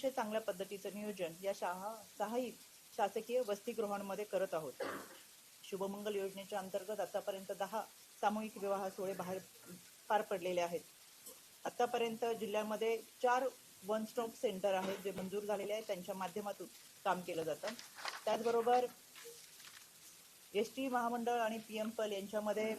अतिशय चांगल्या पद्धतीचं नियोजन या सहाही शासकीय वसतिगृहांमध्ये करत आहोत. शुभमंगल योजनेच्या अंतर्गत आतापर्यंत 10 सामूहिक विवाह सोहळे पार पडलेले आहेत. आतापर्यंत जिल्ह्यामध्ये 4 वन स्टॉप सेंटर आहेत जे मंजूर झालेले आहेत, त्यांच्या माध्यमातून काम केलं जातं. त्याचबरोबर एसटी महामंडळ आणि PM-पल यांच्यामध्ये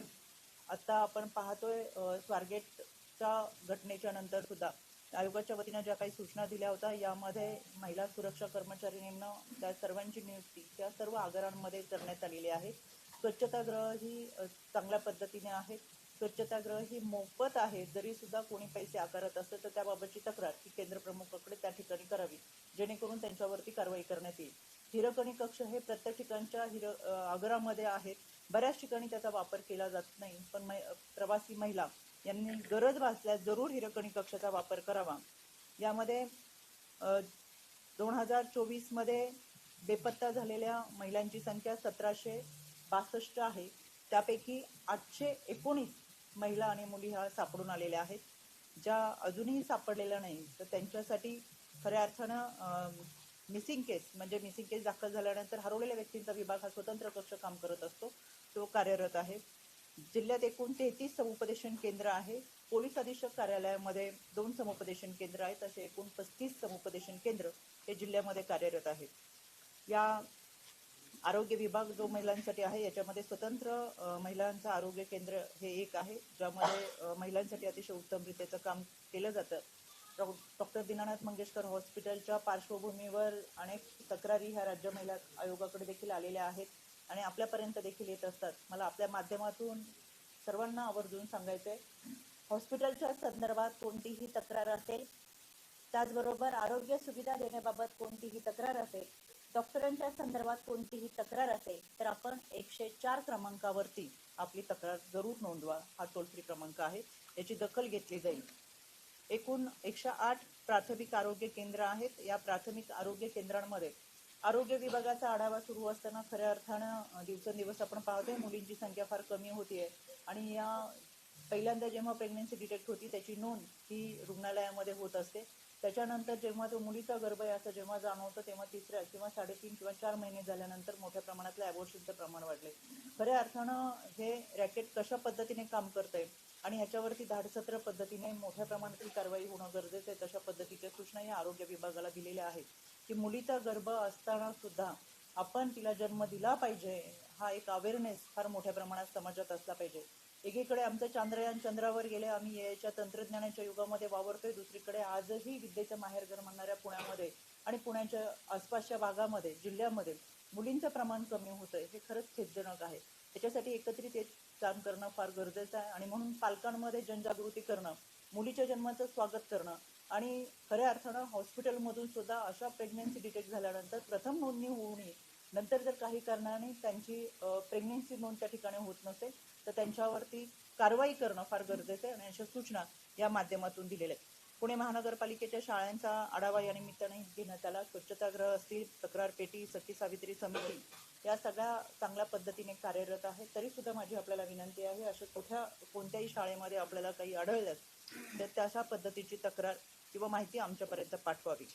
आता आपण पाहतोय स्वारगेटच्या घटनेच्या नंतर सुद्धा आयोगाच्या वतीनं ज्या काही सूचना दिल्या होत्या, यामध्ये महिला सुरक्षा कर्मचारी नेमणं, त्या सर्वांची नियुक्ती त्या सर्व आगारांमध्ये करण्यात आलेली आहे. स्वच्छतागृह ही चांगल्या पद्धतीने आहेत. स्वच्छतागृह ही मोफत आहे. जरी सुद्धा कोणी पैसे आकारत असेल तर त्याबाबतची तक्रार ही केंद्र प्रमुखाकडे त्या ठिकाणी करावी, जेणेकरून त्यांच्यावरती कारवाई करण्यात येईल. हिरकणी कक्ष हे प्रत्येक ठिकाणच्या आगारामध्ये आहेत. बऱ्याच ठिकाणी त्याचा वापर केला जात नाही, पण प्रवासी महिला यांनी गरज भासल्यास जरूर हिरकणी कक्षाचा वापर करावा. यामध्ये 2024 मध्ये बेपत्ता झालेल्या महिलांची संख्या 1762 आहे. त्यापैकी 819 महिला आणि मुली ह्या सापडून आलेल्या आहेत. ज्या अजूनही सापडलेल्या नाही तर त्यांच्यासाठी खऱ्या अर्थानं मिसिंग केस म्हणजे मिसिंग केस दाखल झाल्यानंतर हरवलेल्या व्यक्तींचा विभाग हा स्वतंत्र कक्ष काम करत असतो, तो कार्यरत आहे. जिल्ह्यात एकूण 33 समुपदेशन केंद्र आहे. पोलीस अधीक्षक कार्यालयामध्ये 2 समुपदेशन केंद्र आहेत. असे एकूण 35 समुपदेशन केंद्र हे जिल्ह्यामध्ये कार्यरत आहेत. या आरोग्य विभाग जो महिलांसाठी आहे याच्यामध्ये स्वतंत्र महिलांचं आरोग्य केंद्र हे एक आहे, ज्यामध्ये महिलांसाठी अतिशय उत्तमरित्याचं काम केलं जातं. डॉक्टर दीनानाथ मंगेशकर हॉस्पिटलच्या पार्श्वभूमीवर अनेक तक्रारी ह्या राज्य महिला आयोगाकडे देखील आलेल्या आहेत आणि आपल्यापर्यंत देखील येत असतात. मला आपल्या माध्यमातून सर्वांना आवर्जून सांगायचंय, हॉस्पिटलच्या संदर्भात कोणतीही तक्रार असेल, त्याचबरोबर आरोग्य सुविधा देण्याबाबत कोणतीही तक्रार असेल, डॉक्टरांच्या संदर्भात कोणतीही तक्रार असेल तर आपण 104 क्रमांकावरती आपली तक्रार जरूर नोंदवा. हा टोल फ्री क्रमांक आहे, याची दखल घेतली जाईल. एकूण 108 प्राथमिक आरोग्य केंद्र आहेत. या प्राथमिक आरोग्य केंद्रांमध्ये आरोग्य विभागाचा आढावा सुरू असताना खऱ्या अर्थानं दिवसेंदिवस आपण पाहतोय मुलींची संख्या फार कमी होतीये आणि या पहिल्यांदा जेव्हा प्रेग्नन्सी डिटेक्ट होती त्याची नोंद ही रुग्णालयामध्ये होत असते. त्याच्यानंतर जेव्हा तो मुलीचा गर्भ आहे असं जेव्हा जाणवतं तेव्हा 3 किंवा 3.5 किंवा 4 महिने झाल्यानंतर मोठ्या प्रमाणातलं ॲबॉर्शनचं प्रमाण वाढले. खऱ्या अर्थानं हे रॅकेट कशा पद्धतीने काम करतंय आणि ह्याच्यावरती धाडसत्र पद्धतीने मोठ्या प्रमाणातील कारवाई होणं गरजेचं आहे. तशा पद्धतीच्या सूचना या आरोग्य विभागाला दिलेल्या आहेत की मुलीचा गर्भ असताना सुद्धा आपण तिला जन्म दिला पाहिजे, हा एक अवेअरनेस फार मोठ्या प्रमाणात समाजात असला पाहिजे. एकीकडे आमचं चांद्रयान चंद्रावर गेले, आम्ही याच्या तंत्रज्ञानाच्या युगामध्ये वावरतोय. दुसरीकडे आजही विद्येचं माहेरघर म्हणणाऱ्या पुण्यामध्ये आणि पुण्याच्या आसपासच्या भागामध्ये जिल्ह्यामध्ये मुलींचं प्रमाण कमी होतंय. हे खरंच खेदजनक आहे. त्याच्यासाठी एकत्रित काम करणं फार गरजेचं आहे आणि म्हणून पालकांमध्ये जनजागृती करणं, मुलीच्या जन्माचं स्वागत करणं आणि खऱ्या अर्थानं हॉस्पिटलमधून सुद्धा अशा प्रेग्नन्सी डिटेक्ट झाल्यानंतर प्रथम नोंदणी होऊ नये. नंतर जर काही कारणाने त्यांची प्रेग्नन्सी नोंद त्या ठिकाणी होत नसेल तर त्यांच्यावरती कारवाई करणं फार गरजेचं आहे आणि अशा सूचना या माध्यमातून दिलेल्या आहेत. पुणे महानगरपालिकेच्या शाळांचा आढावा या निमित्ताने घेण्यात आला. स्वच्छतागृह असतील, तक्रार पेटी, सती सावित्री समिती या सगळ्या चांगल्या पद्धतीने कार्यरत आहेत. तरी सुद्धा माझी आपल्याला विनंती आहे, अशा कोणत्याही शाळेमध्ये आपल्याला काही आढळलं तर तशा पद्धतीची तक्रार किंवा माहिती आमच्यापर्यंत पाठवावी.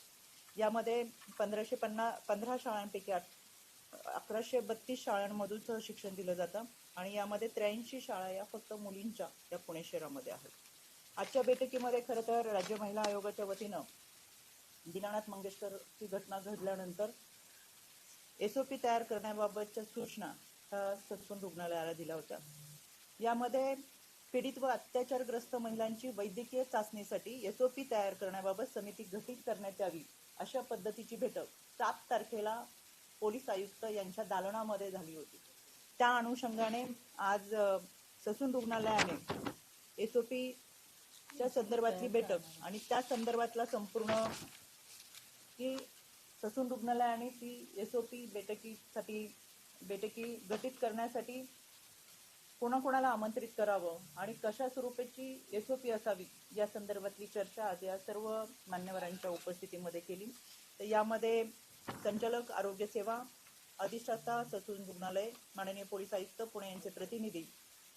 यामध्ये 1515 शाळांपैकी 1132 शाळांमधून सहशिक्षण दिलं जातं आणि यामध्ये 83 शाळा या फक्त मुलींच्या या पुणे शहरामध्ये आहेत. आजच्या बैठकीमध्ये खरं तर राज्य महिला आयोगाच्या वतीनं दीनानाथ मंगेशकरची घटना घडल्यानंतर SOP तयार करण्याबाबतच्या सूचना ससून रुग्णालयाला दिल्या होत्या. यामध्ये पीडित व अत्याचारग्रस्त महिलांची वैद्यकीय चाचणीसाठी SOP तयार करण्याबाबत समिती गठीत करण्यात यावी अशा पद्धतीची बैठक 7 तारखेला पोलीस आयुक्त यांच्या दालनामध्ये झाली होती. त्या अनुषंगाने आज ससून रुग्णालयाने SOPच्या संदर्भातली बैठक आणि त्या संदर्भातला संपूर्ण की ससून रुग्णालयाने ती SOP बैठकी गठीत करण्यासाठी कोणाकोणाला आमंत्रित करावं आणि कशा स्वरूपाची SOP असावी या संदर्भातली चर्चा आज या सर्व मान्यवरांच्या उपस्थितीमध्ये केली. तर यामध्ये संचालक आरोग्य सेवा, अधिष्ठाता ससून रुग्णालय, माननीय पोलीस आयुक्त पुणे यांचे प्रतिनिधी,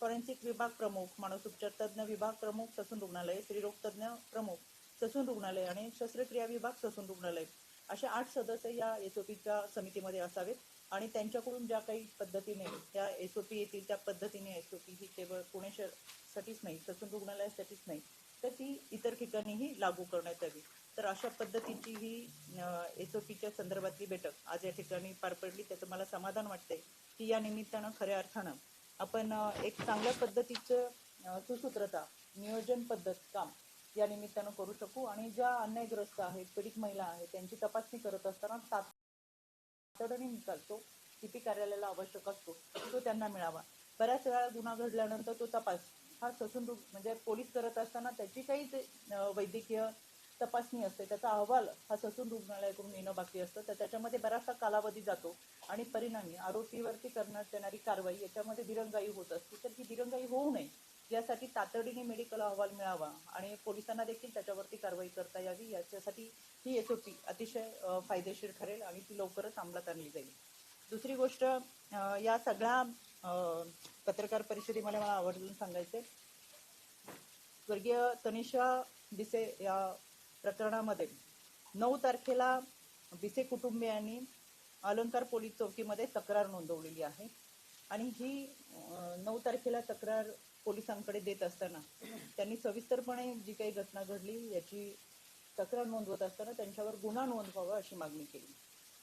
फॉरेन्सिक विभाग प्रमुख, मानसोपचार तज्ञ विभाग प्रमुख ससून रुग्णालय, स्त्रीरोग तज्ञ प्रमुख ससून रुग्णालय आणि शस्त्रक्रिया विभाग ससून रुग्णालय अशा 8 सदस्य या एसओपीच्या समितीमध्ये असावेत आणि त्यांच्याकडून ज्या काही पद्धतीने त्या एसओपी येतील त्या पद्धतीने एसओपी ही केवळ पुणे शहरासाठीच नाही, ससून रुग्णालयासाठीच नाही, तर ती इतर ठिकाणीही लागू करण्यात यावी. तर अशा पद्धतीची ही एसओपीच्या संदर्भातली बैठक आज या ठिकाणी पार पडली. त्याचं मला समाधान वाटतंय की या निमित्तानं खऱ्या अर्थानं आपण एक चांगल्या पद्धतीचं सुसूत्रता, नियोजन पद्धत काम या निमित्तानं करू शकू आणि ज्या अन्यायग्रस्त आहेत, पीडित महिला आहेत, त्यांची तपासणी करत असताना तातडीने निकाल तो सीपी कार्यालयाला आवश्यक असतो तो त्यांना मिळावा. बऱ्याच वेळा गुन्हा घडल्यानंतर तो तपास हा ससून म्हणजे पोलीस करत असताना त्याची काही वैद्यकीय तपासणी असते, त्याचा अहवाल हा ससून रुग्णालयाकडून येणं बाकी असतं, तर त्याच्यामध्ये बराचसा कालावधी जातो आणि परिणामी आरोपीवरती करण्यात येणारी कारवाई याच्यामध्ये दिरंगाई होत असते. तर ही दिरंगाई होऊ नये यासाठी तातडीने मेडिकल अहवाल मिळावा आणि पोलिसांना देखील त्याच्यावरती कारवाई करता यावी याच्यासाठी ही एसओपी अतिशय फायदेशीर ठरेल आणि ती लवकरच अंमलात आणली जाईल. दुसरी गोष्ट, या सगळ्या पत्रकार परिषदेमध्ये मला आवर्जून सांगायचे, स्वर्गीय तनिषा बिसे या प्रकरणामध्ये 9 तारखेला बिसे कुटुंबियांनी अलंकार पोलीस चौकीमध्ये तक्रार नोंदवलेली आहे आणि ही 9 तारखेला तक्रार पोलिसांकडे देत असताना त्यांनी सविस्तरपणे जी काही घटना घडली याची तक्रार नोंदवत असताना त्यांच्यावर गुन्हा नोंदवावा अशी मागणी केली.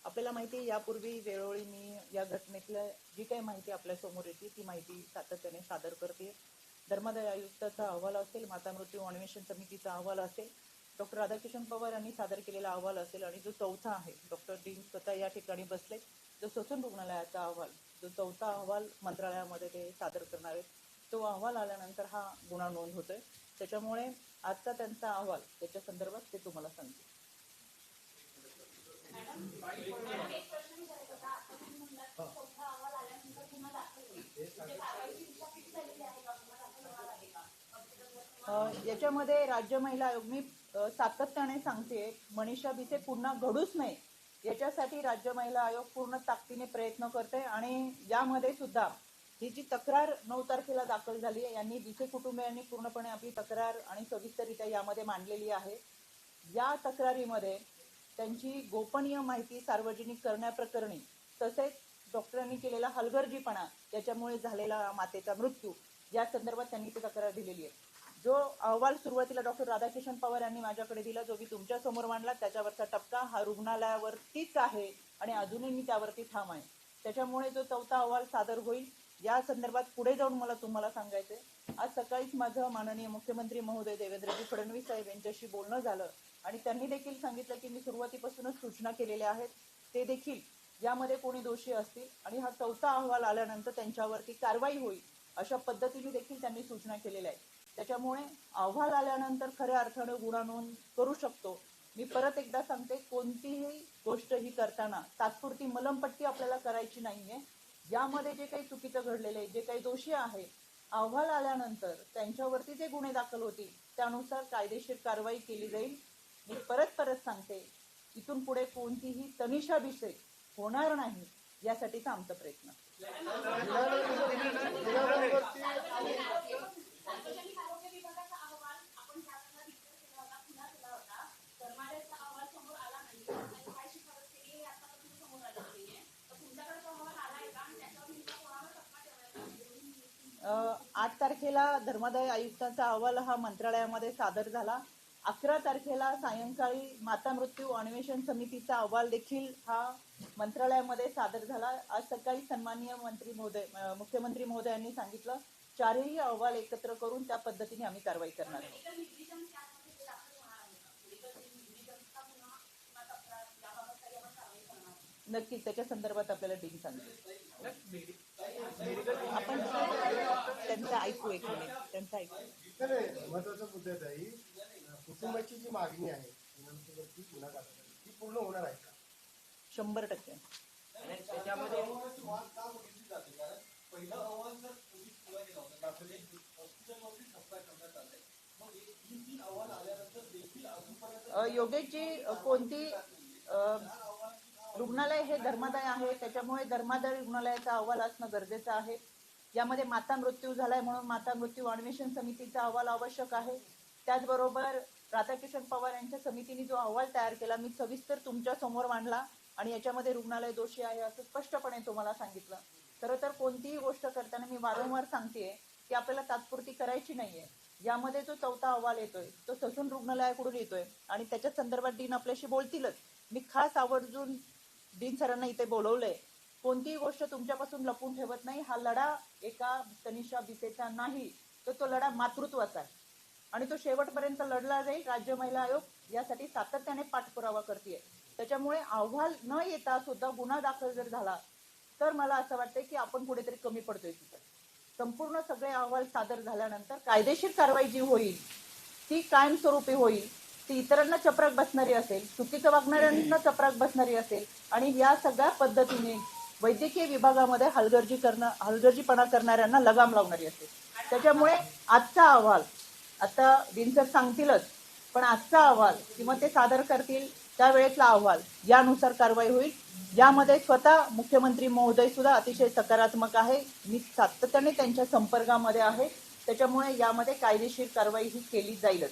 आपल्याला माहिती आहे, यापूर्वी वेळोवेळी मी या घटनेतल्या जी काही माहिती आपल्या समोर येते ती माहिती सातत्याने सादर करते. धर्मादाय आयुक्ताचा अहवाल असेल, माता मृत्यू अन्वेषण समितीचा अहवाल असेल, डॉक्टर राधाकिशन पवार यांनी सादर केलेला अहवाल असेल आणि जो चौथा आहे, डॉक्टर डीन स्वतः या ठिकाणी बसले, जो ससून रुग्णालयाचा अहवाल, जो चौथा अहवाल मंत्रालयामध्ये ते सादर करणार आहेत, तो अहवाल आल्यानंतर हा गुन्हा नोंद होतोय. त्याच्यामुळे आजचा त्यांचा अहवाल त्याच्या संदर्भात ते तुम्हाला सांगते. याच्यामध्ये राज्य महिला आयोग, मी सातत्याने सांगते, मनीषा बिसे पुन्हा घडूच नये याच्यासाठी राज्य महिला आयोग पूर्ण ताकदीने प्रयत्न करते आणि यामध्ये सुद्धा ही जी तक्रार 9 तारखेला दाखल झाली आहे, यांनी बिसे कुटुंबियांनी पूर्णपणे आपली तक्रार आणि सविस्तररित्या यामध्ये मांडलेली आहे. या तक्रारीमध्ये त्यांची गोपनीय माहिती सार्वजनिक करण्याप्रकरणी तसेच डॉक्टरांनी केलेला हलगर्जीपणा याच्यामुळे झालेला मातेचा मृत्यू या संदर्भात त्यांनी ती तक्रार दिलेली आहे. जो अहवाल सुरुवातीला डॉक्टर राधाकिशन पवार यांनी माझ्याकडे दिला, जो मी तुमच्या समोर मांडला, त्याच्यावरचा टप्पा हा रुग्णालयावरतीच आहे आणि अजूनही मी त्यावरती ठाम आहे. त्याच्यामुळे जो चौथा अहवाल सादर होईल या संदर्भात पुढे जाऊन मला तुम्हाला सांगायचंय. आज सकाळीच माझं माननीय मुख्यमंत्री महोदय देवेंद्रजी फडणवीस साहेब यांच्याशी बोलणं झालं आणि त्यांनी देखील सांगितलं की मी सुरुवातीपासूनच सूचना केलेल्या आहेत, ते देखील यामध्ये कोणी दोषी असतील आणि हा चौथा अहवाल आल्यानंतर त्यांच्यावरती कारवाई होईल अशा पद्धतीने देखील त्यांनी सूचना केलेल्या आहेत. त्याच्यामुळे अहवाल आल्यानंतर खऱ्या अर्थाने गुन्हा नोंद करू शकतो. मी परत एकदा सांगते, कोणतीही गोष्ट ही करताना तात्पुरती मलमपट्टी आपल्याला करायची नाहीये. यामध्ये जे काही चुकीचं घडलेलं आहे, जे काही दोषी आहे, अहवाल आल्यानंतर त्यांच्यावरती जे गुन्हे दाखल होतील त्यानुसार कायदेशीर कारवाई केली जाईल. मी परत सांगते, इथून पुढे कोणतीही तनिषा बिसे होणार नाही यासाठीचा आमचा प्रयत्न. आठ तारखेला धर्मादाय आयुक्तांचा अहवाल हा मंत्रालयामध्ये सादर झाला. 11 तारखेला सायंकाळी माता मृत्यू अन्वेषण समितीचा अहवाल देखील हा मंत्रालयामध्ये सादर झाला. आज सकाळी सन्माननीय मुख्यमंत्री महोदयांनी सांगितलं, 4ही अहवाल एकत्र करून त्या पद्धतीने आम्ही कारवाई करणार आहोत. नक्कीच त्याच्या संदर्भात आपल्याला डीन सांगेल. आपण त्यांचं ऐकू, एक मिनिट त्यांचं ऐकू. महत्वाचा मुद्दा आहे, कुटुंबाची जी मागणी आहे ती पूर्ण होणार आहे का? 100%. योगेशजी, कोणती रुग्णालय हे धर्मादाय आहे, त्याच्यामुळे धर्मादाय रुग्णालयाचा अहवाल असणं गरजेचं आहे. यामध्ये माता मृत्यू झालाय म्हणून माता मृत्यू अन्वेषण समितीचा अहवाल आवश्यक आहे. त्याचबरोबर राधाकिशन पवार यांच्या समितीने जो अहवाल तयार केला मी सविस्तर तुमच्या समोर मांडला आणि याच्यामध्ये रुग्णालय दोषी आहे असं स्पष्टपणे तुम्हाला सांगितलं. खरं तर कोणतीही गोष्ट करताना मी वारंवार सांगतेय की आपल्याला तात्पुरती करायची नाहीये. यामध्ये जो चौथा अहवाल येतोय तो ससून रुग्णालयाकडून येतोय आणि त्याच्या संदर्भात डीन आपल्याशी बोलतीलच. मी खास आवर्जून डीन सरांना इथे बोलवलंय. कोणतीही गोष्ट तुमच्यापासून लपून ठेवत नाही. हा लढा एका तनिषा बिसेचा नाही, तर तो लढा मातृत्वाचा आहे आणि तो शेवटपर्यंत लढला जाईल. राज्य महिला आयोग यासाठी सातत्याने पाठपुरावा करते. त्याच्यामुळे अहवाल न येता सुद्धा गुन्हा दाखल जर झाला तर मला असं वाटतंय की आपण कुठेतरी कमी पडतोय तिथं. संपूर्ण सगळे अहवाल सादर झाल्यानंतर कायदेशीर कारवाई जी होईल ती कायमस्वरूपी होईल. ती इतरांना चपराक बसणारी असेल, चुकीचं वागणाऱ्यांना चपराक बसणारी असेल आणि या सगळ्या पद्धतीने वैद्यकीय विभागामध्ये हलगर्जीपणा करणाऱ्यांना लगाम लावणारी असेल. त्याच्यामुळे आजचा अहवाल आता दिनसर सांगतीलच, पण आजचा अहवाल किंवा ते सादर करतील त्यावेळेसला अहवाल यानुसार कारवाई होईल. यामध्ये स्वतः मुख्यमंत्री महोदय सुद्धा अतिशय सकारात्मक आहे. मी सातत्याने त्यांच्या संपर्कामध्ये आहे. त्याच्यामुळे यामध्ये कायदेशीर कारवाई ही केली जाईलच.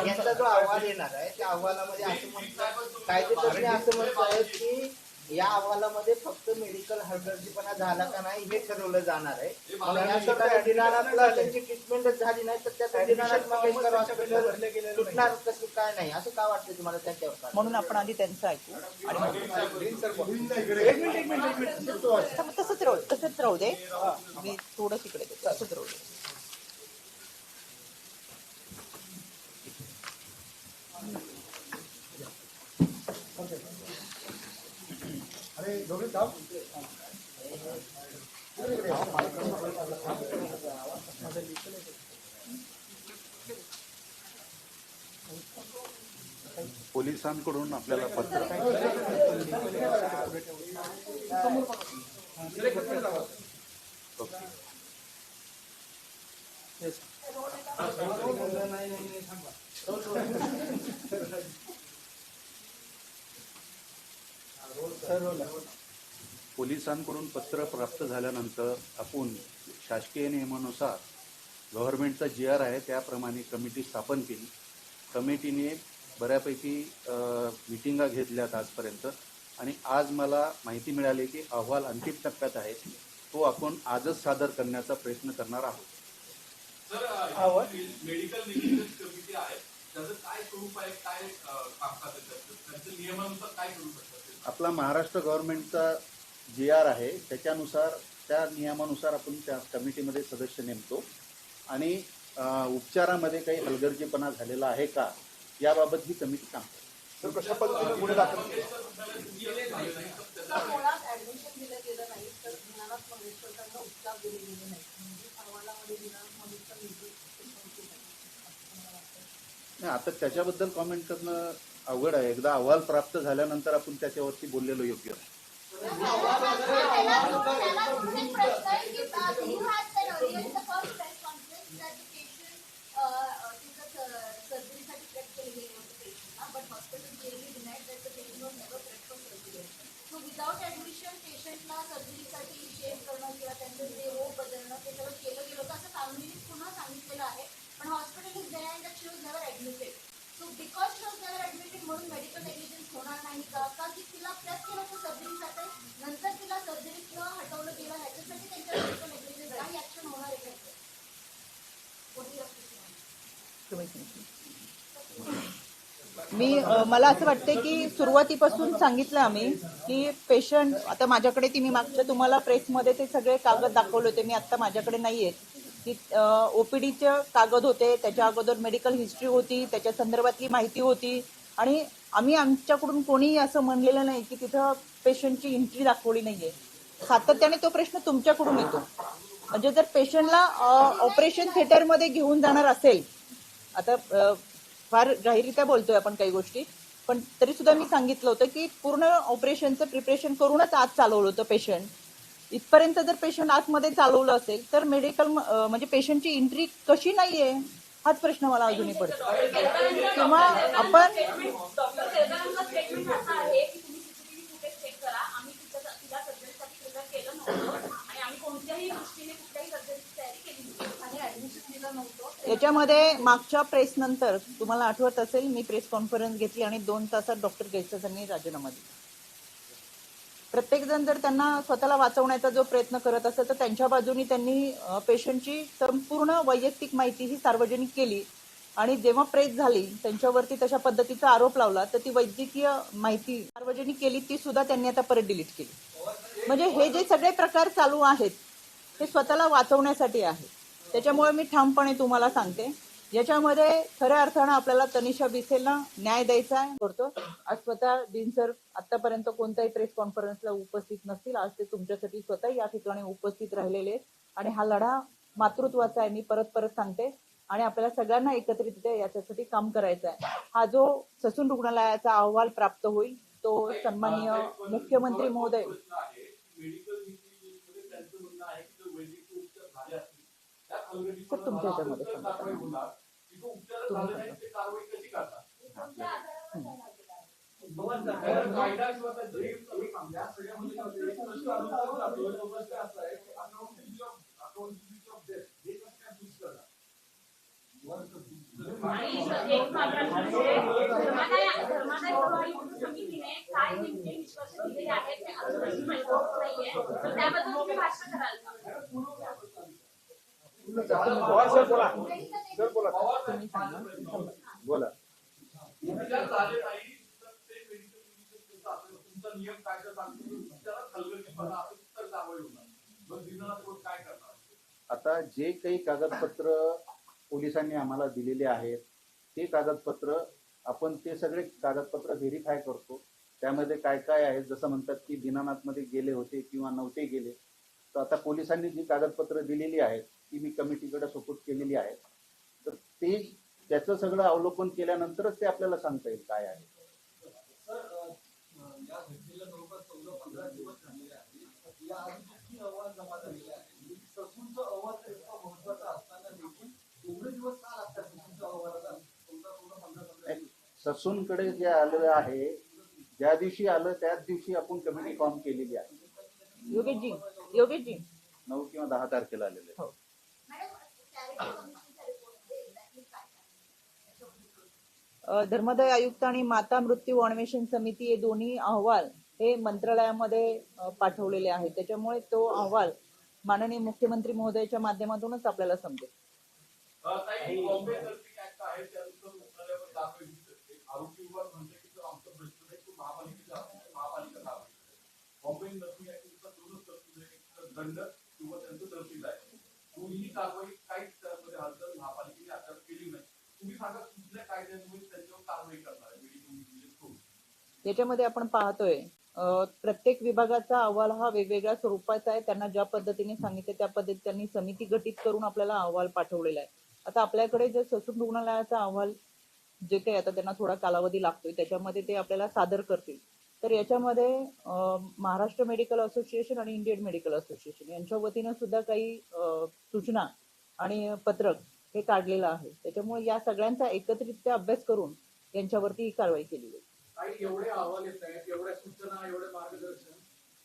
यांचा जो अहवाल येणार आहे त्या अहवालामध्ये असं म्हणतात, कायदेतज्ञ असं म्हणतात की या अहवालामध्ये फक्त मेडिकल हलगर्जीपणा झाला का नाही हे ठरवलं जाणार आहे. दिनानाथला त्यांची ट्रीटमेंटच झाली नाही तर त्या दिनानाथ मंगेशकर हॉस्पिटल सुटणार कसं काय नाही असं का वाटतं तुम्हाला त्यांच्यावर? म्हणून आपण आधी त्यांचं ऐकू आणि तसंच राहू दे. मी थोडं तिकडे तसंच राहू दे. अरे दोघे थांब. पोलिसांकडून आपल्याला पत्र पोलिसांकडून पत्र प्राप्त झाल्यानंतर आपण शासकीय नियमानुसार गव्हर्नमेंटचा GR आहे त्याप्रमाणे कमिटी स्थापन केली. कमिटीने बऱ्यापैकी मिटिंगा घेतल्यात आजपर्यंत आणि आज मला माहिती मिळाली की अहवाल अंतिम टप्प्यात आहे. तो आपण आजच सादर करण्याचा प्रयत्न करणार आहोत. मेडिकल नेग्लिजन्स कमिटी आहे त्याचं काय स्वरूप आहे, काय कामकाज त्यांच्या नियमानुसार काय करू शकतात? आपला महाराष्ट्र गव्हर्नमेंटचा GR आहे त्याच्यानुसार त्या नियमानुसार आपण त्या कमिटीमध्ये सदस्य नेमतो आणि उपचारामध्ये काही हलगर्जीपणा झालेला आहे का याबाबत ही कमिटी काम करते. तर कशा पद्धतीने गुन्हे दाखल केले? नाही आता त्याच्याबद्दल कॉमेंट करणं अवघड आहे. एकदा अहवाल प्राप्त झाल्यानंतर आपण त्याच्यावरती बोललेलो योग्य आहे. विदाउट ऍडमिशन पेशंटला सर्जरीसाठी शेअर करणं किंवा त्यांचं जे रोग बदलणं ते सगळं केलं गेलं होतं असं कानूनीने पुन्हा सांगितलेलं आहे. पण hospital is there and she was never admitted. So because she was never admitted म्हणून मेडिकल नेग्लिजन्स होणार नाही का की तिला प्रेस केलं होतं सर्जरीसाठी नंतर तिला सर्जरीतनं हटवलं गेलं ह्याच्यासाठी त्यांच्या मेडिकल नेग्लिजन्स काही ऍक्शन होणार आहे का? मी मला असं वाटतं की सुरुवातीपासून सांगितलं आम्ही की पेशंट आता माझ्याकडे ती मी मागच्या तुम्हाला प्रेसमध्ये ते सगळे कागद दाखवले होते. मी आता माझ्याकडे नाही आहेत की OPDचे कागद होते, त्याच्या अगोदर मेडिकल हिस्ट्री होती, त्याच्या संदर्भातली माहिती होती आणि आम्ही आमच्याकडून कोणीही असं म्हणलेलं नाही की तिथं पेशंटची एंट्री दाखवली नाहीये. सातत्याने तो प्रश्न तुमच्याकडून येतो. म्हणजे जर पेशंटला ऑपरेशन थिएटरमध्ये घेऊन जाणार असेल, आता फार जाहीररित्या बोलतोय आपण काही गोष्टी, पण तरी सुद्धा मी सांगितलं होतं की पूर्ण ऑपरेशनचं प्रिपरेशन करूनच आत चालवलं होतं पेशंट. इथपर्यंत जर पेशंट आतमध्ये चालवलं असेल तर मेडिकल म्हणजे पेशंटची एंट्री कशी नाहीये हाच प्रश्न मला अजूनही पडतो. किंवा आपण आणि आम्ही कोणत्याही दृष्टीने कुठल्याही सर्जरीची तयारी केली नव्हती आणि ऍडमिशन दिलं नव्हतं. याच्यामध्ये मागच्या प्रेस नंतर तुम्हाला आठवत असेल मी प्रेस कॉन्फरन्स घेतली आणि 2 तासात डॉक्टर गेस्टस यांनी राजीनामा दिला. प्रत्येक जण जर त्यांना स्वतःला वाचवण्याचा जो प्रयत्न करत असेल तर त्यांच्या बाजूनी त्यांनी पेशंटची संपूर्ण वैयक्तिक माहिती ही सार्वजनिक केली आणि जेव्हा प्रेस झाली त्यांच्यावरती तशा पद्धतीचा आरोप लावला तर ती वैद्यकीय माहिती सार्वजनिक केली ती सुद्धा त्यांनी आता परत डिलीट केली. म्हणजे हे जे सगळे प्रकार चालू आहेत हे स्वतःला वाचवण्यासाठी आहे. त्याच्यामुळे मी ठामपणे तुम्हाला सांगते याच्यामध्ये खऱ्या अर्थानं आपल्याला तनिषा बिसेलला न्याय द्यायचा आहे करतो. आज स्वतः डीन सर आतापर्यंत कोणत्याही प्रेस कॉन्फरन्सला उपस्थित नसतील. आज ते तुमच्यासाठी स्वतः या ठिकाणी उपस्थित राहिलेले आहेत आणि हा लढा मातृत्वाचा आहे. मी परत परत सांगते आणि आपल्याला सगळ्यांना एकत्रितरित्या याच्यासाठी काम करायचं आहे. हा जो ससून रुग्णालयाचा अहवाल प्राप्त होईल तो सन्माननीय मुख्यमंत्री महोदय मेडिकल नीतीमध्ये त्यांचं म्हणणं आहे की जर वैद्यकीय उपचार झाले असतील त्या हलगर्जीपणाला सर, तुमच्या ह्याच्यामध्ये तर कारवाई होणार. तिथं उपचार झाले नाही ते कारवाई कशी करतात? कोणत्या आधारावर झाला गेला? तर कायदा किंवा त्या जे या सगळ्यामध्ये प्रश्न असा आहे की अकाउंटिंग ऑफ डेथ हे कसं काय फिक्स करणार? आणि एक मात्र धर्मादाय प्रभारी समितीने काय नेमके निष्कर्ष दिलेले आहेत ते अजूनही माहिती नाहीये. तर त्याबद्दल तुम्ही भाष्य कराल का? बोला. उपचार झाले नाही तर ते मेडिकल नीतीचं असं तुमचा नियम कायदा सांगतो उपचारात हलगर्जीपणा असेल तर कारवाई होणार. मग दिनानाथ कोण काय करणार? आता जे काही कागदपत्र पोलिसांनी आम्हाला दिलेले आहेत ते कागदपत्र आपण ते सगळे कागदपत्र व्हेरीफाय करतो. त्यामध्ये काय काय आहे जसं म्हणतात की दीनानाथमध्ये गेले होते किंवा नव्हते गेले. तर आता पोलिसांनी जी कागदपत्र दिलेली आहेत ती मी कमिटीकडे सुपूर्द केलेली आहेत. तर ते त्याचं सगळं अवलोकन केल्यानंतरच ते आपल्याला सांगता येईल काय आहे. या घटनेला जवळपास 14-15 दिवस झालेले आहेत. या आधी किती अहवाल जमा झालेले आहेत? ससूनचा अहवाल तर इतका महत्वाचा असताना देखील एवढे दिवस का लागतात ससूनच्या अहवालाला? 14-15 दिवस. ससूनकडे जे आलेलं आहे ज्या दिवशी आलं त्याच दिवशी आपण कमिटी फॉर्म केलेली आहे. योगेशजी 9 किंवा 10 तारखेला आलेले आहे. मॅडम चॅरिटी कमिशनचा रिपोर्ट एक्झॅक्टली काय धर्मादाय आयुक्त आणि माता मृत्यू अन्वेषण समिती हे दोन्ही अहवाल हे मंत्रालयामध्ये पाठवलेले आहेत. त्याच्यामुळे तो अहवाल माननीय मुख्यमंत्री महोदयाच्या माध्यमातूनच आपल्याला समजेल. ताई, बॉम्बे नर्सिंग ऍक्ट आहे त्यानुसार रुग्णालयावर दाखल आरोपी विभाग म्हणते की जर आमचं प्रश्न आहे तो महापालिकेचा असेल महापालिका दाखल. बॉम्बे नर्सिंग ऍक्टनुसार दोनच तरतूद आहे, एक तर दंड किंवा त्यांचं तरतूद आहे. दोन्ही कारवाई काहीच त्यामध्ये हालचाल महापालिकेने आता केली नाही. तुम्ही सांगा कुठल्या कायद्यामुळे त्यांच्यावर कारवाई करणार आहे मेडिकल? याच्यामध्ये आपण पाहतोय प्रत्येक विभागाचा अहवाल हा वेगवेगळ्या स्वरूपाचा आहे. त्यांना ज्या पद्धतीने सांगितले त्या पद्धतीने त्यांनी समिती गठीत करून आपल्याला अहवाल पाठवलेला आहे. आता आपल्याकडे जे ससून रुग्णालयाचा अहवाल जे काही आता त्यांना थोडा कालावधी लागतोय त्याच्यामध्ये ते आपल्याला सादर करतील. तर याच्यामध्ये महाराष्ट्र मेडिकल असोसिएशन आणि इंडियन मेडिकल असोसिएशन यांच्या वतीनं सुद्धा काही सूचना आणि पत्रक हे काढलेलं आहे. त्याच्यामुळे या सगळ्यांचा एकत्रितरित्या अभ्यास करून यांच्यावरती ही कारवाई केली जाईल. काही एवढे अहवाल येत आहेत, एवढ्या सूचना, एवढे मार्गदर्शन,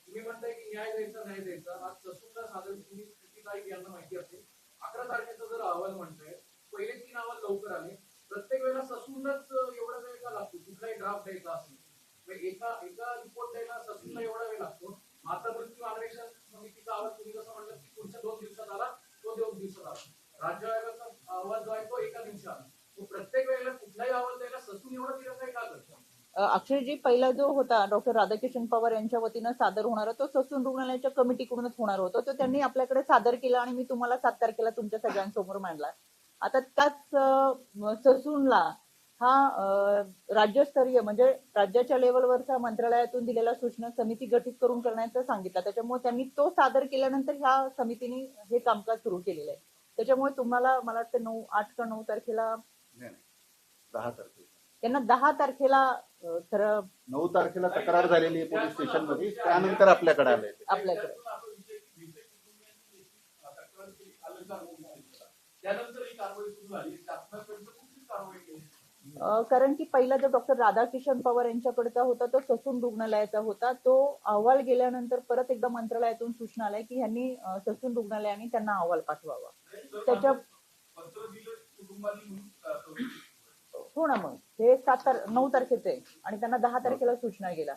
तुम्ही म्हणताय की न्याय द्यायचा नाही द्यायचा. आज ससूनला साधारण तुम्ही किती यांना माहिती असेल 11 तारखेचा जर अहवाल म्हणताय, पहिले 3 अहवाल लवकर आले. प्रत्येक वेळेला ससूनच एवढा वेळ का लागतो? कुठलाही ड्राफ्ट द्यायचा असेल एका रिपोर्ट द्यायला ससूनला एवढा वेळ लागतो. माता मृत्यू अन्वेषण समितीचा अहवाल तुम्ही जसं म्हणलं की पुढच्या 2 दिवसात आला, तो 2 दिवसात आला. राज्य आयोगाचा अहवाल जो आहे तो एका दिवशी आला. प्रत्येक वेळेला कुठलाही अहवाल द्यायला ससून एवढा दिवस काय का करतो? अक्षयजी पहिला जो होता डॉक्टर राधाकिशन पवार यांच्या वतीनं सादर होणारा तो ससून रुग्णालयाच्या कमिटीकडूनच होणार होता. तो त्यांनी आपल्याकडे सादर केला आणि मी तुम्हाला 7 तारखेला तुमच्या सगळ्यांसमोर मांडला. आता त्याच ससूनला हा राज्यस्तरीय म्हणजे राज्याच्या लेवलवरचा मंत्रालयातून दिलेला सूचना समिती गठीत करून करण्याचं सांगितलं. त्याच्यामुळे त्यांनी तो सादर केल्यानंतर ह्या समितीने हे कामकाज सुरू केलेलं आहे. त्याच्यामुळे तुम्हाला मला वाटतं 8 का 9 तारखेला 10 तारखेला त्यांना 10 तारखेला खरं 9 तारखेला तक्रार झालेली आहे पोलीस स्टेशन मध्ये. त्यानंतर आपल्याकडे आले. आपल्याकडे त्यानंतर ही कारवाई सुरू झाली. शासनाकडे कुठली कारवाई केली? कारण की पहिला जो डॉक्टर राधाकिशन पवार यांच्याकडचा होता तो ससून रुग्णालयाचा होता. तो अहवाल गेल्यानंतर परत एकदा मंत्रालयातून सूचना आल्या की ह्यांनी ससून रुग्णालयाने त्यांना अहवाल पाठवावा. त्याच्या पत्र दिलं कुटुंबांनी म्हणून हो ना, मग हे 9 तारखेचे आहे आणि त्यांना 10 तारखेला सूचना गेल्या.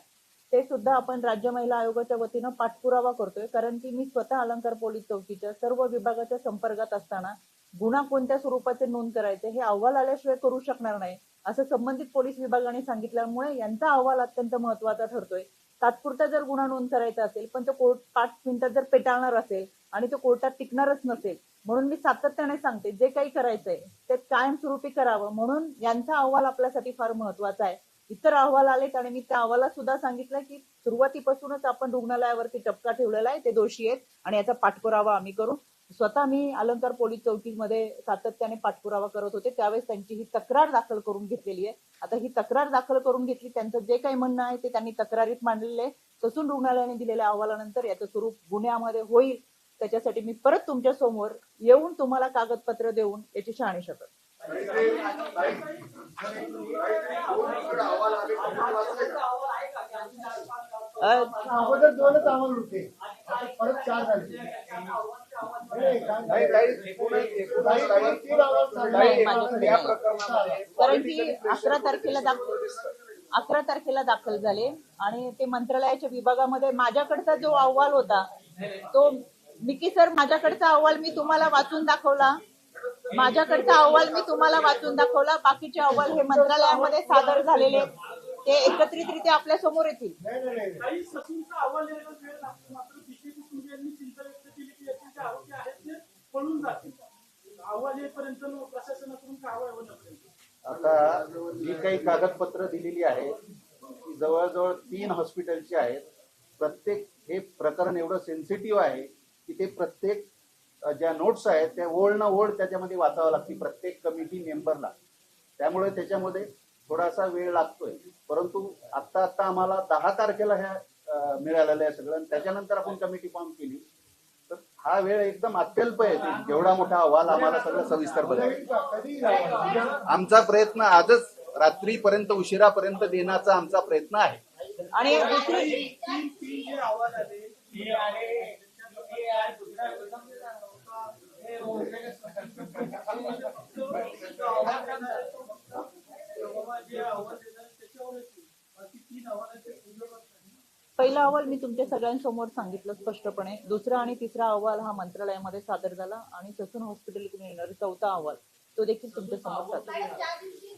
ते सुद्धा आपण राज्य महिला आयोगाच्या वतीनं पाठपुरावा करतोय, कारण की मी स्वतः अलंकार पोलीस चौकीच्या सर्व विभागाच्या संपर्कात असताना गुन्हा कोणत्या स्वरूपाचे नोंद करायचे हे अहवाल आल्याशिवाय करू शकणार नाही असं संबंधित पोलीस विभागाने सांगितल्यामुळे यांचा अहवाल अत्यंत महत्वाचा ठरतोय. तात्पुरता जर गुन्हा नोंद करायचा असेल पण तो कोर्ट 5 मिनिटात जर पेटाळणार असेल आणि तो कोर्टात टिकणारच नसेल, म्हणून मी सातत्याने सांगते जे काही करायचंय ते कायमस्वरूपी करावं, म्हणून यांचा अहवाल आपल्यासाठी फार महत्वाचा आहे. इतर अहवाल आलेत आणि मी त्या अहवालात सुद्धा सांगितलं की सुरुवातीपासूनच आपण रुग्णालयावरती टपका ठेवलेला आहे, ते दोषी आहेत आणि याचा पाठपुरावा आम्ही करू. स्वतः मी अलंकार पोलीस चौकीमध्ये सातत्याने पाठपुरावा करत होते, त्यावेळेस त्यांची ही तक्रार दाखल करून घेतलेली आहे. आता ही तक्रार दाखल करून घेतली, त्यांचं जे काही म्हणणं आहे ते त्यांनी तक्रारीत मांडलेले आहे. ससून रुग्णालयाने दिलेल्या अहवालानंतर याचं स्वरूप गुन्ह्यामध्ये होईल, त्याच्यासाठी मी परत तुमच्या समोर येऊन तुम्हाला कागदपत्र देऊन याची शहानिशा करतो. अगोदर 2च अहवाल होते, आता परत 4 झाले. कारण की 11 तारखेला दाखल झाले आणि ते मंत्रालयाच्या विभागामध्ये माझ्याकडचा जो अहवाल होता तो मिकी सर माझ्याकडचा अहवाल मी तुम्हाला वाचून दाखवला. बाकीचे अहवाल हे मंत्रालयामध्ये सादर झालेले ते एकत्रितरित्या आपल्या समोर येतील. काही ससूनचा अहवाल यायला वेळ लागतो, मात्र पीके कुटुंबियांनी चिंता व्यक्त केली की याचे जे आरोपी आहेत ते पळून जातील. अहवाल येईपर्यंत प्रशासनाकडून कारवाई होण्यापर्यंत आता जी काही कागदपत्र दिलेली आहेत ती जवळजवळ 3 हॉस्पिटलची आहेत. प्रत्येक हे प्रकरण एवढं सेन्सिटिव्ह आहे की ते प्रत्येक ज्या नोट्स आहेत त्या ओळ ना ओळ त्याच्यामध्ये वाचावं लागते प्रत्येक कमिटी मेंबरला. त्यामुळे त्याच्यामध्ये थोडासा वेळ लागतोय, परंतु आता आम्हाला 10 तारखेला ह्या मिळालेलं आहे सगळं. त्याच्यानंतर आपण कमिटी फॉर्म केली तर हा वेळ एकदम अत्यल्प आहे. जेवढा मोठा अहवाल आम्हाला सगळं सविस्तर बघायचं. आमचा प्रयत्न आजच रात्रीपर्यंत उशिरापर्यंत देण्याचा आमचा प्रयत्न आहे. आणि तीन जे अहवाल आले हे आहे पहिला अहवाल मी तुमच्या सगळ्यांसमोर सांगितलं स्पष्टपणे. दुसरा आणि तिसरा अहवाल हा मंत्रालयामध्ये सादर झाला आणि ससून हॉस्पिटलकडून येणारा 4था अहवाल तो देखील तुमच्या समोर सादर झाला. मॅडम ज्या दिवशी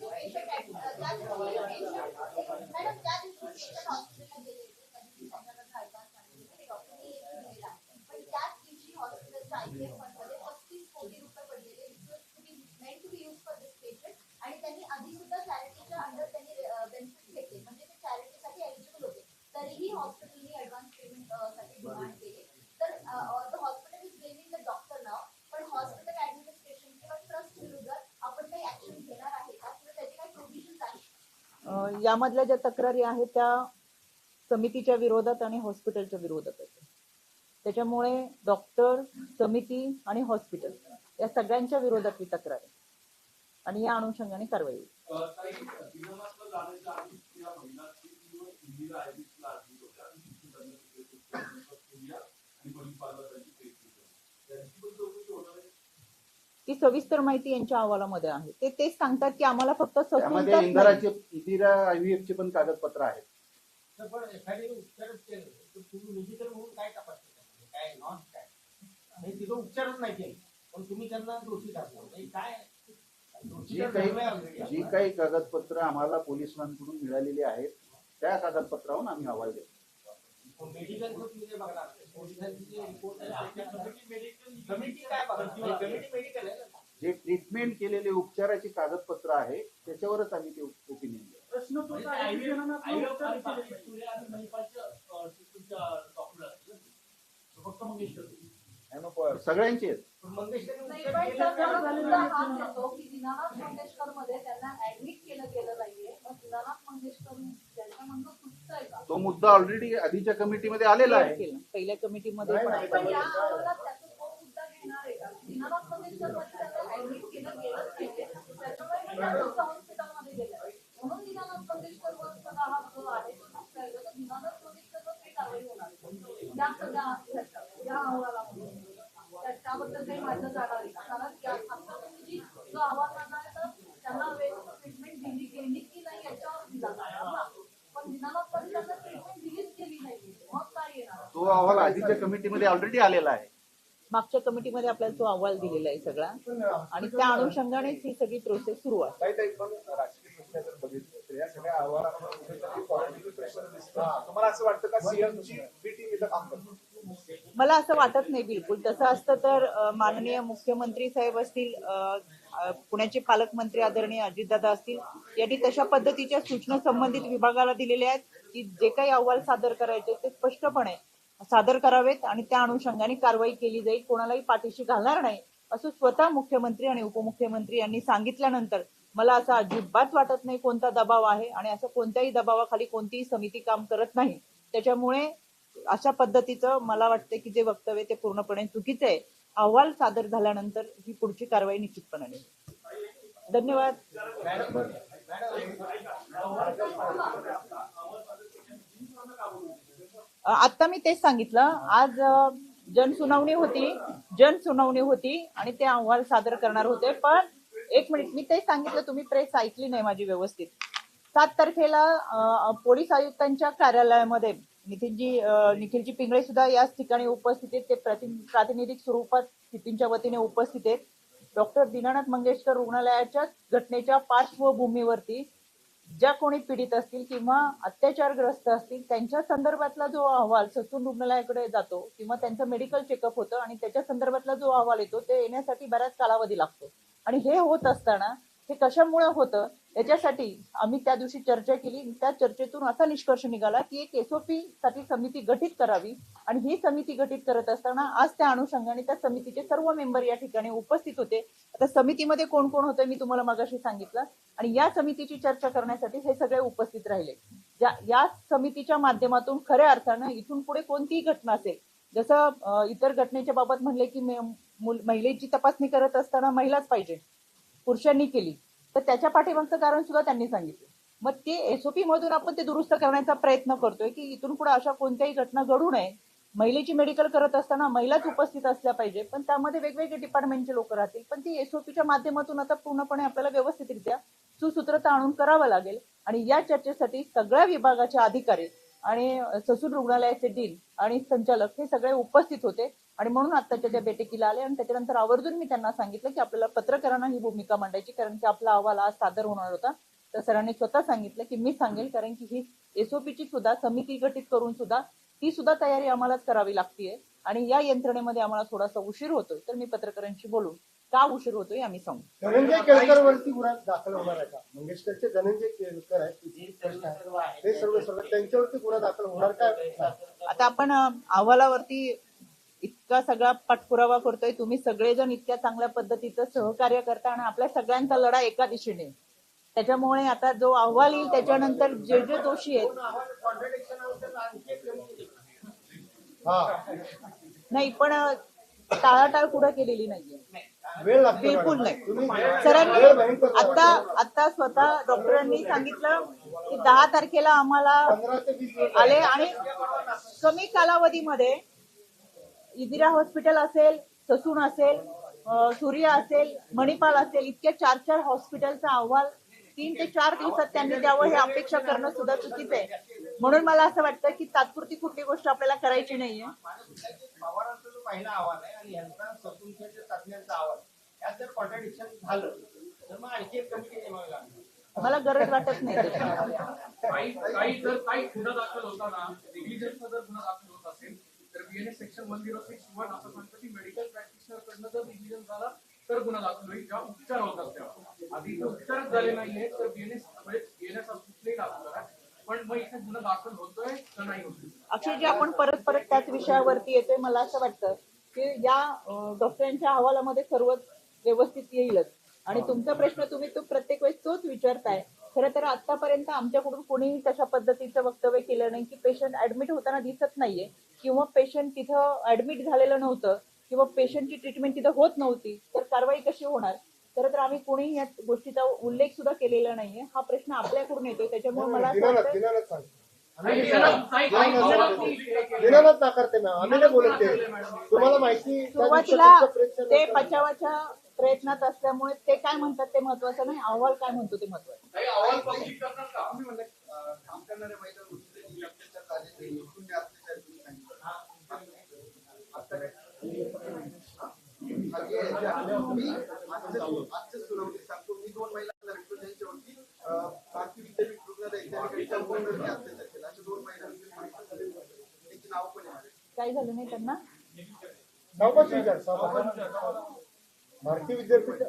हॉस्पिटलला गेले होते त्या दिवशी त्यांना ऍडव्हान्स सांगितले डॉक्टरनी दिलेला, पण त्याच दिवशी हॉस्पिटलच्या आयपीएफ फंडमध्ये 35 कोटी रुपये पडलेले meant to be use for this patient आणि त्यांनी आधी सुद्धा चॅरिटीच्या अंडर त्यांनी बेनिफिट घेतले, म्हणजे ते चॅरिटीसाठी एलिजिबल होते, तरीही हॉस्पिटलनी ऍडव्हान्स पेमेंट साठी डिमांड केली. तर the hospital is blaming the doctor now, पण हॉस्पिटल ऍडमिनिस्ट्रेशन किंवा ट्रस्ट विरुद्ध आपण काही ऍक्शन घेणार आहे का किंवा त्याचे काही प्रोव्हिजन आहे? यामधल्या ज्या तक्रारी आहेत त्या समितीच्या विरोधात आणि हॉस्पिटलच्या विरोधात आहेत. त्याच्यामुळे डॉक्टर, समिती आणि हॉस्पिटल या सगळ्यांच्या विरोधात ही तक्रार आहे आणि या अनुषंगाने कारवाई होईल. ती सविस्तर माहिती यांच्या अहवालामध्ये आहे. ते तेच सांगतात की आम्हाला फक्त त्यामध्ये इंदिरा IVF ची पण कागदपत्र आहेत. उपचारच नाही केले पण तुम्ही त्यांना दोषी टाकला काय? जी काही कागदपत्र आम्हाला पोलिसांकडून मिळालेली आहेत त्या कागदपत्रावरून आम्ही अहवाल देतो. मेडिकल बघणार कमिटी काय बघणार? कमिटी मेडिकल आहे. जे ट्रीटमेंट केलेले उपचाराची कागदपत्र आहे त्याच्यावरच आम्ही ते ओपिनियन देतो. प्रश्न तो सगळ्यांचे आहेत. मंगेशकर मध्ये त्यांना ऍडमिट केलं गेलं नाहीये, मग दीनानाथ मंगेशकर त्यांचं म्हणणं चुकतंय का? तो मुद्दा ऑलरेडी आधीच्या कमिटीमध्ये आलेला आहे. पहिल्या कमिटीमध्ये पण आहे. पण या अहवालात त्याचा तो मुद्दा घेणार आहे का? दीनानाथ मंगेशकर मध्ये त्यांना ऍडमिट केलं गेलंच नाहीये, त्याच्यामुळे हॉस्पिटलमध्ये गेलं म्हणून दीनानाथ मंगेशकरवर सगळा हा जो आहे तो चुकतोय. तर दीनानाथ मंगेशकरवर काही कारवाई होणार या सगळ्या या अहवालामध्ये त्याबद्दल काही माझं जाणार आहे. कारण आता तुम्ही जो अहवाल तो अहवाल आधीच्या कमिटीमध्ये ऑलरेडी आलेला आहे. मागच्या कमिटीमध्ये आपल्याला तो अहवाल दिलेला आहे सगळा आणि त्या अनुषंगानेच ही सगळी प्रोसेस सुरू आहे. काही पण राजकीय दृष्ट्या जर बघितलं तर या सगळ्या अहवालामध्ये कुठेतरी पॉलिटिकल प्रेशर दिसतं. तुम्हाला असं वाटतं का सीएमची बी टीम इथं काम करते? मला असं वाटत नाही बिलकुल. तसं असतं तर माननीय मुख्यमंत्री साहेब असतील, पुण्याचे पालकमंत्री आदरणीय अजितदादा असतील, यांनी तशा पद्धतीच्या सूचना संबंधित विभागाला दिलेल्या आहेत की जे काही अहवाल सादर करायचे ते स्पष्टपणे सादर करावेत आणि त्या अनुषंगाने कारवाई केली जाईल. कोणालाही पाठीशी घालणार नाही असं स्वतः मुख्यमंत्री आणि उपमुख्यमंत्री यांनी सांगितल्यानंतर मला असं अजिबात वाटत नाही कोणता दबाव आहे आणि असं कोणत्याही दबावाखाली कोणतीही समिती काम करत नाही. त्याच्यामुळे अशा पद्धतीचं मला वाटतं की जे वक्तव्य ते पूर्णपणे चुकीचं आहे. अहवाल सादर झाल्यानंतर ही पुढची कारवाई निश्चितपणे होईल. धन्यवाद. आता मी तेच सांगितलं. आज जनसुनावणी होती आणि ते अहवाल सादर करणार होते. पण एक मिनिट, मी तेच सांगितलं, तुम्ही प्रेस ऐकली नाही माझी व्यवस्थित. 7 तारखेला पोलीस आयुक्तांच्या कार्यालयामध्ये निखिलजी पिंगळे सुद्धा याच ठिकाणी उपस्थित आहेत. ते प्रातिनिधिक स्वरूपात स्थितींच्या वतीने उपस्थित आहेत. डॉक्टर दीनानाथ मंगेशकर रुग्णालयाच्या घटनेच्या पार्श्वभूमीवरती ज्या कोणी पीडित असतील किंवा अत्याचारग्रस्त असतील त्यांच्या संदर्भातला जो अहवाल ससून रुग्णालयाकडे जातो किंवा त्यांचं मेडिकल चेकअप होतं आणि त्याच्या संदर्भातला जो अहवाल येतो ते येण्यासाठी बराच कालावधी लागतो. आणि हे होत असताना हे कशामुळे होतं याच्यासाठी आम्ही त्या दिवशी चर्चा केली. त्या चर्चेतून असा निष्कर्ष निघाला की एक एसओपी साठी समिती गठीत करावी आणि ही समिती गठीत करत असताना आज त्या अनुषंगाने त्या समितीचे सर्व मेंबर या ठिकाणी उपस्थित होते. आता समितीमध्ये कोण कोण होतं मी तुम्हाला मगाशी सांगितलं आणि या समितीची चर्चा करण्यासाठी हे सगळे उपस्थित राहिले. या समितीच्या माध्यमातून खऱ्या अर्थानं इथून पुढे कोणतीही घटना असेल, जसं इतर घटनेच्या बाबत म्हणले की महिलेची तपासणी करत असताना महिलाच पाहिजे, पुरुषांनी केली, तर त्याच्या पाठीमागचं कारण सुद्धा त्यांनी सांगितलं. मग ते एसओपी मधून आपण ते दुरुस्त करण्याचा प्रयत्न करतोय की इथून पुढे अशा कोणत्याही घटना घडू नये. महिलेची मेडिकल करत असताना महिलाच उपस्थित असल्या पाहिजे, पण त्यामध्ये वेगवेगळे डिपार्टमेंटचे लोक राहतील. पण ती एसओपीच्या माध्यमातून आता पूर्णपणे आपल्याला व्यवस्थितरित्या सुसूत्रता आणून करावं लागेल. आणि या चर्चेसाठी सगळ्या विभागाचे अधिकारी आणि ससून रुग्णालयाचे डीन आणि संचालक हे सगळे उपस्थित होते आणि म्हणून आत्ताच्या त्या बैठकीला आले. आणि त्याच्यानंतर आवर्जून मी त्यांना सांगितलं की आपल्याला पत्रकारांना ही भूमिका मांडायची, कारण की आपला अहवाल आज सादर होणार होता. तर सरांनी स्वतः सांगितलं की मी सांगेल, कारण की ही एसओपीची सुद्धा समिती गठीत करून सुद्धा ती सुद्धा तयारी आम्हालाच करावी लागतीये आणि या यंत्रणेमध्ये आम्हाला थोडासा उशीर होतोय. तर मी पत्रकारांशी बोलून का उशीर होतोय आम्ही सांगू. धनंजय केळकर वरती गुन्हा दाखल होणार आहे का? मंगेशकरचे धनंजय केळकर आहेत हे सर्व त्यांच्यावरती गुन्हा दाखल होणार का? आता आपण अहवालावरती इतका सगळा पाठपुरावा करतोय. तुम्ही सगळेजण इतक्या चांगल्या पद्धतीचं सहकार्य करता आणि आपल्या सगळ्यांचा लढा एका दिशेने. त्याच्यामुळे आता जो अहवाल येईल त्याच्यानंतर जे जे दोषी आहेत नाही, पण टाळाटाळ कुठं केलेली नाहीये, वेळ लागतो बिलकुल नाही. सरांनी आता स्वतः डॉक्टरांनी सांगितलं की 10 तारखेला आम्हाला 15 ते 20 दिवस आले आणि कमी कालावधीमध्ये इंदिरा हॉस्पिटल असेल, ससून असेल, सूर्य असेल, मणिपाल असेल, इतक्या 4 हॉस्पिटलचा अहवाल 3 ते 4 दिवसात त्यांनी द्यावं हे अपेक्षा करणं सुद्धा चुकीचं आहे. म्हणून मला असं वाटतं की तात्पुरती कुठली गोष्ट आपल्याला करायची नाहीये. पवारांचा जो पहिला अहवाल आहे आणि यांचा ससूनच्या तज्ञांचा अहवाल यात जर कॉन्ट्रडिक्शन झालं तर मग आणखी एक कमिटी नेमावी लागणार. मला गरज वाटत नाही त्याची. काही गुन्हा दाखल होताना नेग्लिजन्सचा जर गुन्हा दाखल होत असेल तर बीएनएस सेक्शन 1061 असं म्हणतं की मेडिकल प्रॅक्टिशनर कडनं जर नेग्लिजन्स झाला तर गुन्हा दाखल होईल, जेव्हा उपचार होतात तेव्हा. आधी उपचारच झाले नाहीये तर बीएनएस कुठलेही दाखल करा, पण मग इथे गुन्हा दाखल होतोय तर नाही होतोय. अक्षय, आपण परत त्याच विषयावरती येतोय. मला असं वाटतं की या डॉक्टरांच्या अहवालामध्ये सर्वच व्यवस्थित येईलच आणि तुमचा प्रश्न तुम्ही तो प्रत्येक वेळेस तोच विचारताय. खरं तर आतापर्यंत आमच्याकडून कोणीही तशा पद्धतीचं वक्तव्य केलं नाही की पेशंट ऍडमिट होताना दिसत नाहीये किंवा पेशंट तिथं ऍडमिट झालेलं नव्हतं किंवा पेशंटची ट्रीटमेंट तिथं होत नव्हती, तर कारवाई कशी होणार. खरं तर आम्ही कोणीही या गोष्टीचा उल्लेख सुद्धा केलेला नाहीये. हा प्रश्न आपल्याकडून येतोय. त्याच्यामुळे मला असं वाटतं दिनानाथ नाकारते मॅम, आम्ही नाही बोलत ते. तुम्हाला माहिती सुरुवातीला ते बचावाच्या प्रयत्नात असल्यामुळे ते काय म्हणतात ते महत्वाचं नाही, अहवाल काय म्हणतो ते महत्वाचं. काही अहवाल पब्लिक करणार का? काम करणाऱ्या महिला ओनरने अत्याचार केला अशा 2 महिलांची त्यांची नाव पण आहे. काय झालं नाही त्यांना? भारतीय विद्यापीठ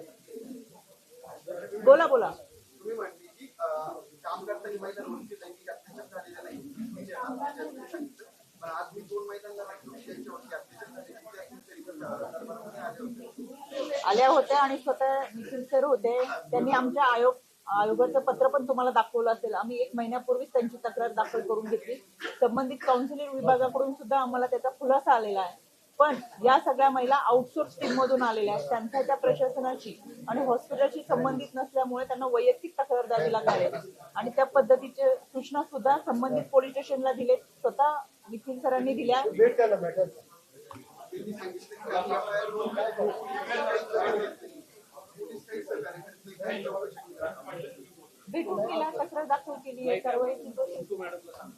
बोला बोला. तुम्ही म्हणली की काम करताना महिलांवरती लैंगिक अत्याचार झालेला नाही म्हणजे सांगितलं पण आज मी 2 महिलांना राखली त्यांच्यावरती अत्याचार झाले दरबारामध्ये आले होते. आल्या होत्या आणि स्वतः निखिल सर होते. त्यांनी आमच्या आयोगाचं पत्र पण तुम्हाला दाखवलं असेल. आम्ही 1 महिन्यापूर्वीच त्यांची तक्रार दाखल करून घेतली. संबंधित काउन्सिलिंग विभागाकडून सुद्धा आम्हाला त्याचा खुलासा आलेला आहे. पण या सगळ्या महिला आउटसोर्स टीम मधून आलेल्या आहेत. त्यांच्या त्या प्रशासनाशी आणि हॉस्पिटलशी संबंधित नसल्यामुळे त्यांना वैयक्तिक तक्रार द्यावी लागणार आहे आणि त्या पद्धतीच्या सूचना सुद्धा संबंधित पोलीस स्टेशनला दिले. स्वतः निखिल सरांनी दिल्या. त्यांनी सांगितलं की आम्ही FIR नोंद करतो. पोलीस काही सहकार्य करत नाही. भेटून केला, तक्रार दाखल केली, कारवाई केली. तू मॅडमला सांग